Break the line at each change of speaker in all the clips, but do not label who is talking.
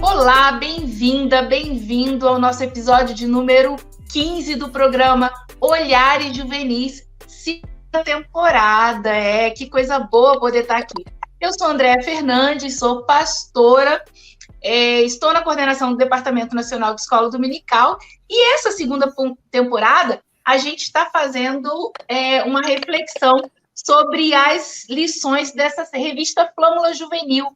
Olá, bem-vinda, bem-vindo ao nosso episódio de número 15 do programa Olhares Juvenis, segunda temporada. Que coisa boa poder estar aqui. Eu sou Andréa Fernandes, sou pastora, estou na coordenação do Departamento Nacional de Escola Dominical e essa segunda temporada a gente está fazendo uma reflexão sobre as lições dessa revista Flâmula Juvenil,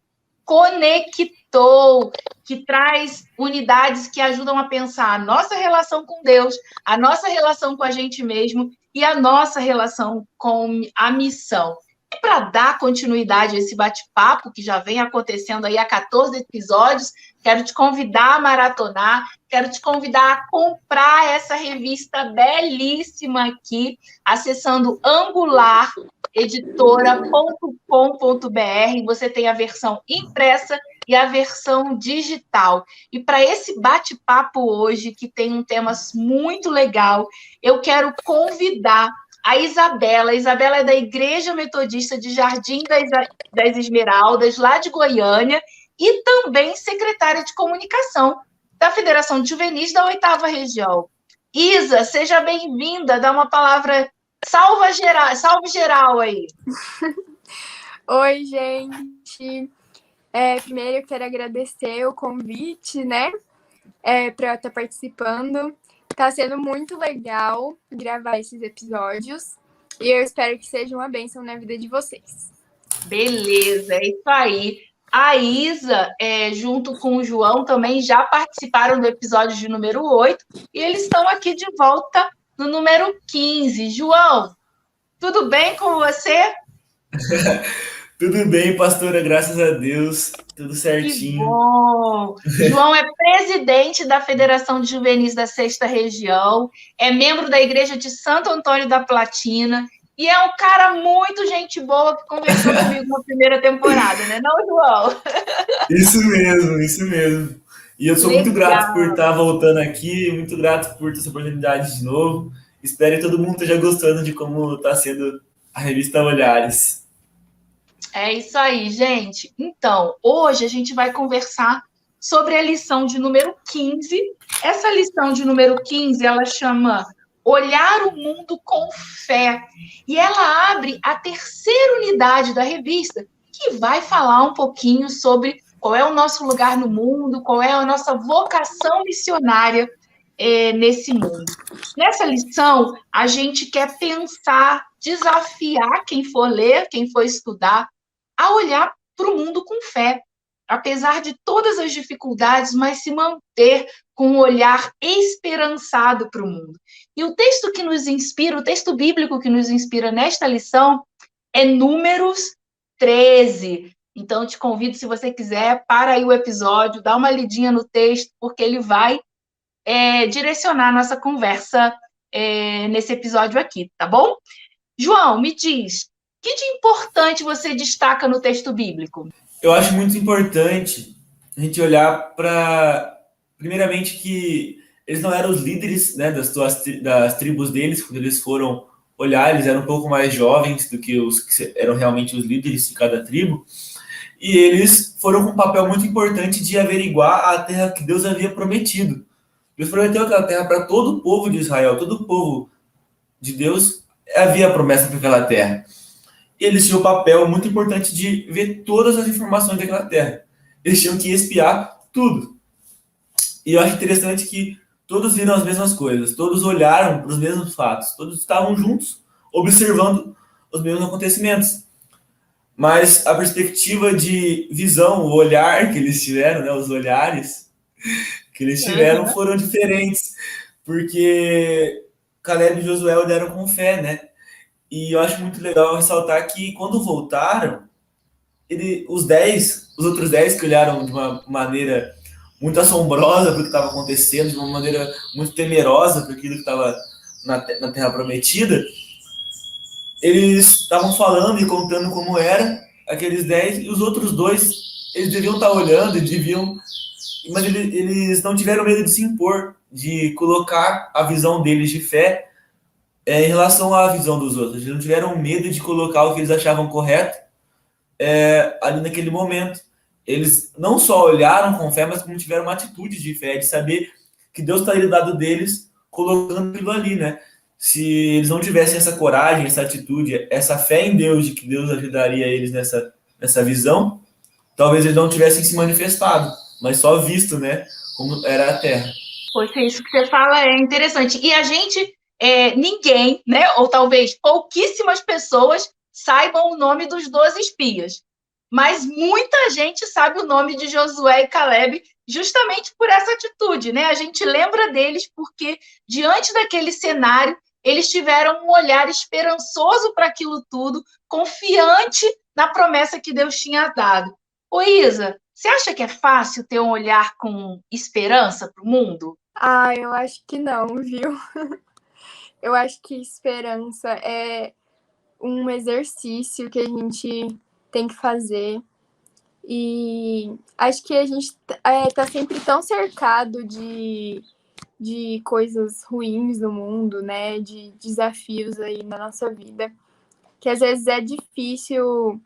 Conectou, que traz unidades que ajudam a pensar a nossa relação com Deus, a nossa relação com a gente mesmo e a nossa relação com a missão. E para dar continuidade a esse bate-papo que já vem acontecendo aí há 14 episódios, quero te convidar a maratonar, quero te convidar a comprar essa revista belíssima aqui, acessando angulareditora.com.br. Você tem a versão impressa e a versão digital. E para esse bate-papo hoje, que tem um tema muito legal, eu quero convidar a Isabela. A Isabela é da Igreja Metodista de Jardim das Esmeraldas, lá de Goiânia, e também secretária de comunicação da Federação de Juvenis da 8ª Região. Isa, seja bem-vinda, dá uma palavra, salve geral aí.
Oi, gente. Primeiro eu quero agradecer o convite, né, para eu estar participando. Tá sendo muito legal gravar esses episódios e eu espero que seja uma bênção na vida de vocês.
Beleza, é isso aí. A Isa, junto com o João, também já participaram do episódio de número 8 e eles estão aqui de volta no número 15. João, tudo bem com você?
Tudo bem, pastora, graças a Deus, tudo certinho.
Que bom! João é presidente da Federação de Juvenis da 6ª Região, é membro da Igreja de Santo Antônio da Platina e é um cara muito gente boa que conversou comigo na primeira temporada, né, não, João?
Isso mesmo. E eu sou muito grato por estar voltando aqui, muito grato por ter essa oportunidade de novo. Espero que todo mundo esteja gostando de como está sendo a revista Olhares.
É isso aí, gente. Então, hoje a gente vai conversar sobre a lição de número 15. Essa lição de número 15, ela chama Olhar o Mundo com Fé. E ela abre a terceira unidade da revista, que vai falar um pouquinho sobre qual é o nosso lugar no mundo, qual é a nossa vocação missionária nesse mundo. Nessa lição, a gente quer pensar, desafiar quem for ler, quem for estudar, a olhar para o mundo com fé, apesar de todas as dificuldades, mas se manter com um olhar esperançado para o mundo. E o texto que nos inspira, o texto bíblico que nos inspira nesta lição é Números 13. Então, te convido, se você quiser, para aí o episódio, dá uma lidinha no texto, porque ele vai direcionar a nossa conversa nesse episódio aqui, tá bom? João, me diz, o que de importante você destaca no texto bíblico?
Eu acho muito importante a gente olhar para, primeiramente, que eles não eram os líderes, né, das tribos deles, quando eles foram olhar, eles eram um pouco mais jovens do que os que eram realmente os líderes de cada tribo, e eles foram com um papel muito importante de averiguar a terra que Deus havia prometido. Deus prometeu aquela terra para todo o povo de Israel, todo o povo de Deus havia promessa para aquela terra. Eles tinham um papel muito importante de ver todas as informações daquela terra. Eles tinham que espiar tudo. E eu acho interessante que todos viram as mesmas coisas, todos olharam para os mesmos fatos, todos estavam juntos, observando os mesmos acontecimentos. Mas a perspectiva de visão, o olhar que eles tiveram, né, os olhares que eles tiveram foram diferentes, porque Caleb e Josué olharam com fé, né? E eu acho muito legal ressaltar que quando voltaram, os outros 10 que olharam de uma maneira muito assombrosa para o que estava acontecendo, de uma maneira muito temerosa para aquilo que estava na Terra Prometida, eles estavam falando e contando como era aqueles 10, e os outros 2, eles deviam estar olhando e deviam mas eles não tiveram medo de se impor, de colocar a visão deles de fé em relação à visão dos outros. Eles não tiveram medo de colocar o que eles achavam correto ali naquele momento. Eles não só olharam com fé, mas como tiveram uma atitude de fé, de saber que Deus estaria do lado deles, colocando aquilo ali, né? Se eles não tivessem essa coragem, essa atitude, essa fé em Deus, de que Deus ajudaria eles nessa visão, talvez eles não tivessem se manifestado, mas só visto, né? Como era a Terra.
Poxa, isso que você fala é interessante. E a gente, ninguém, né? Ou talvez pouquíssimas pessoas saibam o nome dos 12 espias. Mas muita gente sabe o nome de Josué e Caleb justamente por essa atitude, né? A gente lembra deles porque, diante daquele cenário, eles tiveram um olhar esperançoso para aquilo tudo, confiante na promessa que Deus tinha dado. Ô Isa, você acha que é fácil ter um olhar com esperança para o mundo?
Eu acho que não, viu? Eu acho que esperança é um exercício que a gente tem que fazer. E acho que a gente tá sempre tão cercado de coisas ruins no mundo, né? De desafios aí na nossa vida, que às vezes é difícil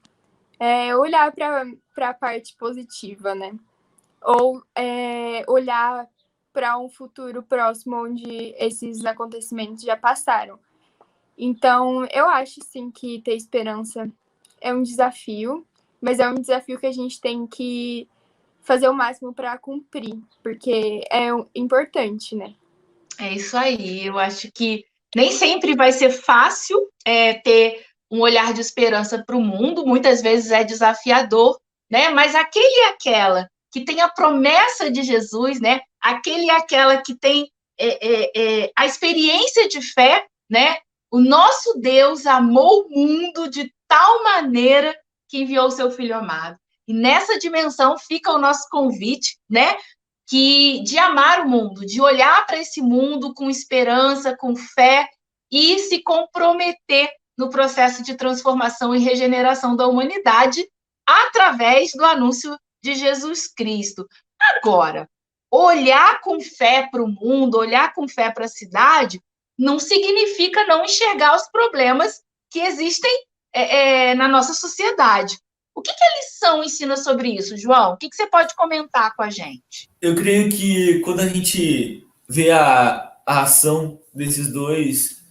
olhar para a parte positiva, né? Ou olhar para um futuro próximo onde esses acontecimentos já passaram. Então, eu acho, sim, que ter esperança é um desafio, mas é um desafio que a gente tem que fazer o máximo para cumprir, porque é importante, né?
É isso aí. Eu acho que nem sempre vai ser fácil ter um olhar de esperança para o mundo, muitas vezes é desafiador, né? Mas aquele e aquela que tem a promessa de Jesus, né? Aquele e aquela que tem a experiência de fé, né? O nosso Deus amou o mundo de tal maneira que enviou o seu Filho amado. E nessa dimensão fica o nosso convite, né? De amar o mundo, de olhar para esse mundo com esperança, com fé e se comprometer no processo de transformação e regeneração da humanidade através do anúncio de Jesus Cristo. Agora, olhar com fé para o mundo, olhar com fé para a cidade, não significa não enxergar os problemas que existem na nossa sociedade. O que a lição ensina sobre isso, João? O que você pode comentar com a gente?
Eu creio que quando a gente vê a ação desses dois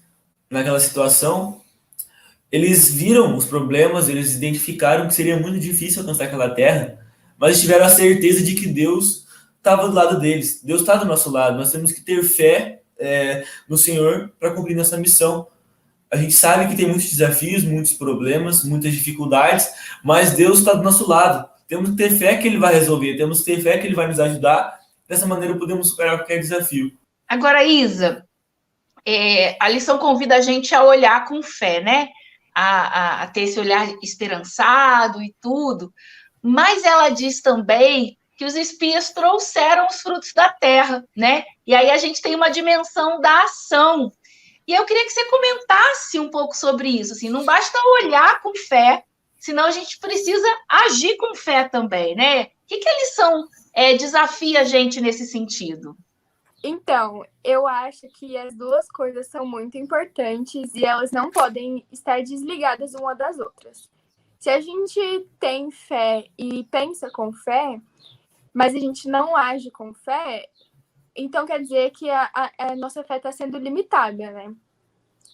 naquela situação, eles viram os problemas, eles identificaram que seria muito difícil alcançar aquela terra, mas tiveram a certeza de que Deus estava do lado deles. Deus está do nosso lado. Nós temos que ter fé no Senhor para cumprir nossa missão. A gente sabe que tem muitos desafios, muitos problemas, muitas dificuldades, mas Deus está do nosso lado. Temos que ter fé que Ele vai resolver, temos que ter fé que Ele vai nos ajudar. Dessa maneira podemos superar qualquer desafio.
Agora, Isa, a lição convida a gente a olhar com fé, né? A ter esse olhar esperançado e tudo, mas ela diz também que os espias trouxeram os frutos da terra, né? E aí a gente tem uma dimensão da ação. E eu queria que você comentasse um pouco sobre isso. Assim, não basta olhar com fé, senão a gente precisa agir com fé também, né? O que a lição desafia a gente nesse sentido?
Então, eu acho que as duas coisas são muito importantes e elas não podem estar desligadas uma das outras. Se a gente tem fé e pensa com fé, mas a gente não age com fé, então quer dizer que a nossa fé está sendo limitada, né?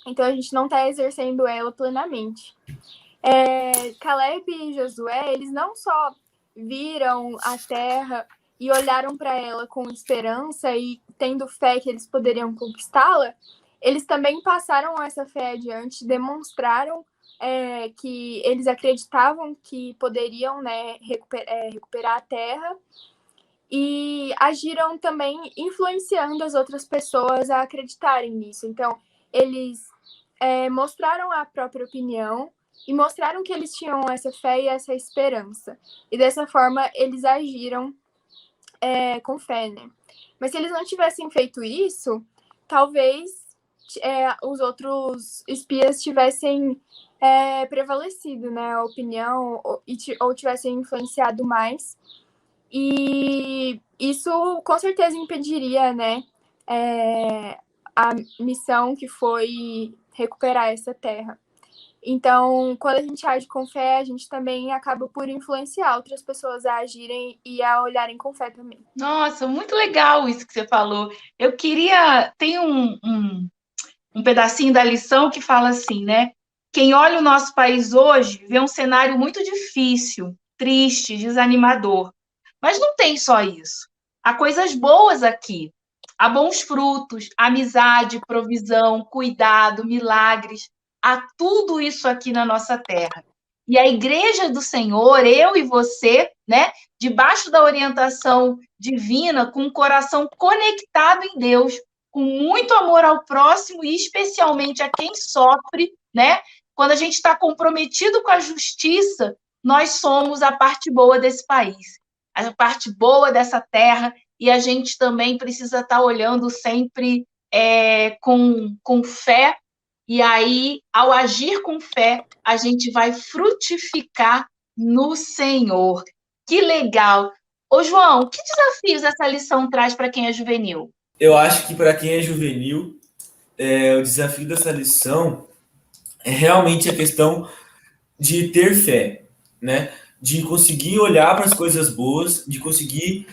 Então a gente não está exercendo ela plenamente. Caleb e Josué, eles não só viram a terra e olharam para ela com esperança e tendo fé que eles poderiam conquistá-la, eles também passaram essa fé adiante, demonstraram que eles acreditavam que poderiam, né, recuperar a terra e agiram também influenciando as outras pessoas a acreditarem nisso. Então, eles mostraram a própria opinião e mostraram que eles tinham essa fé e essa esperança. E dessa forma, eles agiram com fé, né? Mas se eles não tivessem feito isso, talvez os outros espias tivessem prevalecido, né? A opinião ou tivessem influenciado mais. E isso com certeza impediria, né, a missão que foi recuperar essa terra. Então, quando a gente age com fé, a gente também acaba por influenciar outras pessoas a agirem e a olharem com fé também.
Nossa, muito legal isso que você falou. Eu queria... Tem um pedacinho da lição que fala assim, né? Quem olha o nosso país hoje vê um cenário muito difícil, triste, desanimador. Mas não tem só isso. Há coisas boas aqui. Há bons frutos, amizade, provisão, cuidado, milagres. Há tudo isso aqui na nossa terra. E a Igreja do Senhor, eu e você, né, debaixo da orientação divina, com o coração conectado em Deus, com muito amor ao próximo e especialmente a quem sofre, né? Quando a gente está comprometido com a justiça, nós somos a parte boa desse país, a parte boa dessa terra, e a gente também precisa estar olhando sempre com fé. E aí, ao agir com fé, a gente vai frutificar no Senhor. Que legal! Ô, João, que desafios essa lição traz para quem é juvenil?
Eu acho que para quem é juvenil, o desafio dessa lição é realmente a questão de ter fé, né? De conseguir olhar para as coisas boas, de conseguir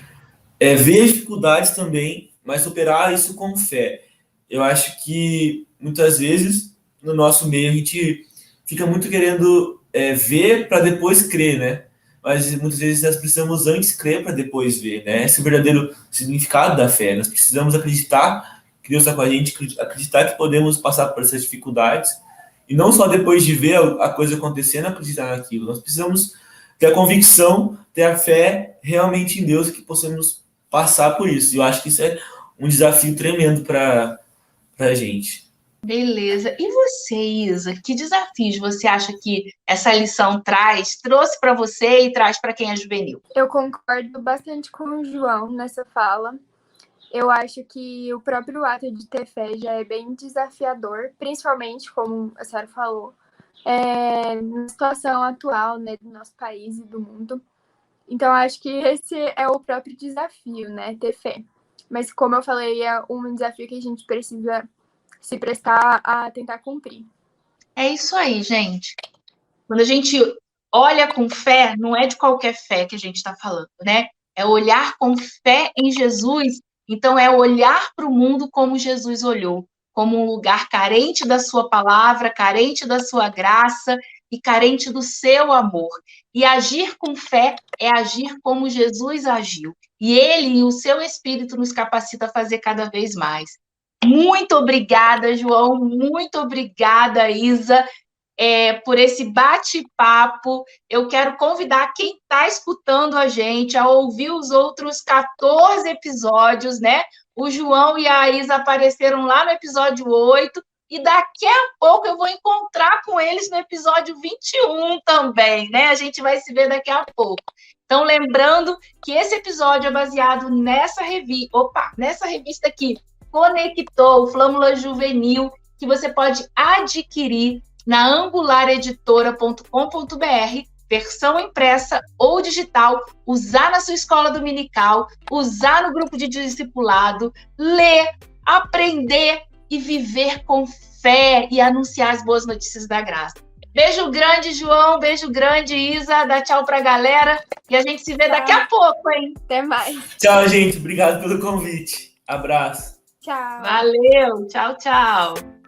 ver as dificuldades também, mas superar isso com fé. Eu acho que muitas vezes no nosso meio a gente fica muito querendo ver para depois crer, né? Mas muitas vezes nós precisamos antes crer para depois ver, né? Esse é o verdadeiro significado da fé. Nós precisamos acreditar que Deus está com a gente, acreditar que podemos passar por essas dificuldades e não só depois de ver a coisa acontecendo, acreditar naquilo. Nós precisamos ter a convicção, ter a fé realmente em Deus que possamos passar por isso. E eu acho que isso é um desafio tremendo para a gente.
Beleza. E você, Isa, que desafios você acha que essa lição trouxe para você e traz para quem é juvenil?
Eu concordo bastante com o João nessa fala. Eu acho que o próprio ato de ter fé já é bem desafiador, principalmente, como a senhora falou, na situação atual, né, do nosso país e do mundo. Então, acho que esse é o próprio desafio, né, ter fé. Mas, como eu falei, é um desafio que a gente precisa se prestar a tentar cumprir.
É isso aí, gente. Quando a gente olha com fé, não é de qualquer fé que a gente está falando, né? É olhar com fé em Jesus. Então, é olhar para o mundo como Jesus olhou, como um lugar carente da sua palavra, carente da sua graça e carente do seu amor. E agir com fé é agir como Jesus agiu. E Ele e o seu Espírito nos capacita a fazer cada vez mais. Muito obrigada, João. Muito obrigada, Isa, por esse bate-papo. Eu quero convidar quem está escutando a gente a ouvir os outros 14 episódios, né? O João e a Isa apareceram lá no episódio 8, e daqui a pouco eu vou encontrar com eles no episódio 21 também, né? A gente vai se ver daqui a pouco. Então, lembrando que esse episódio é baseado nessa revista aqui, Conectou, Flâmula Juvenil, que você pode adquirir na angulareditora.com.br, versão impressa ou digital, usar na sua escola dominical, usar no grupo de discipulado, ler, aprender e viver com fé e anunciar as boas notícias da graça. Beijo grande, João, beijo grande, Isa, dá tchau pra galera e a gente se vê daqui a pouco, hein?
Até mais.
Tchau, gente, obrigado pelo convite. Abraço.
Tchau.
Valeu, tchau, tchau.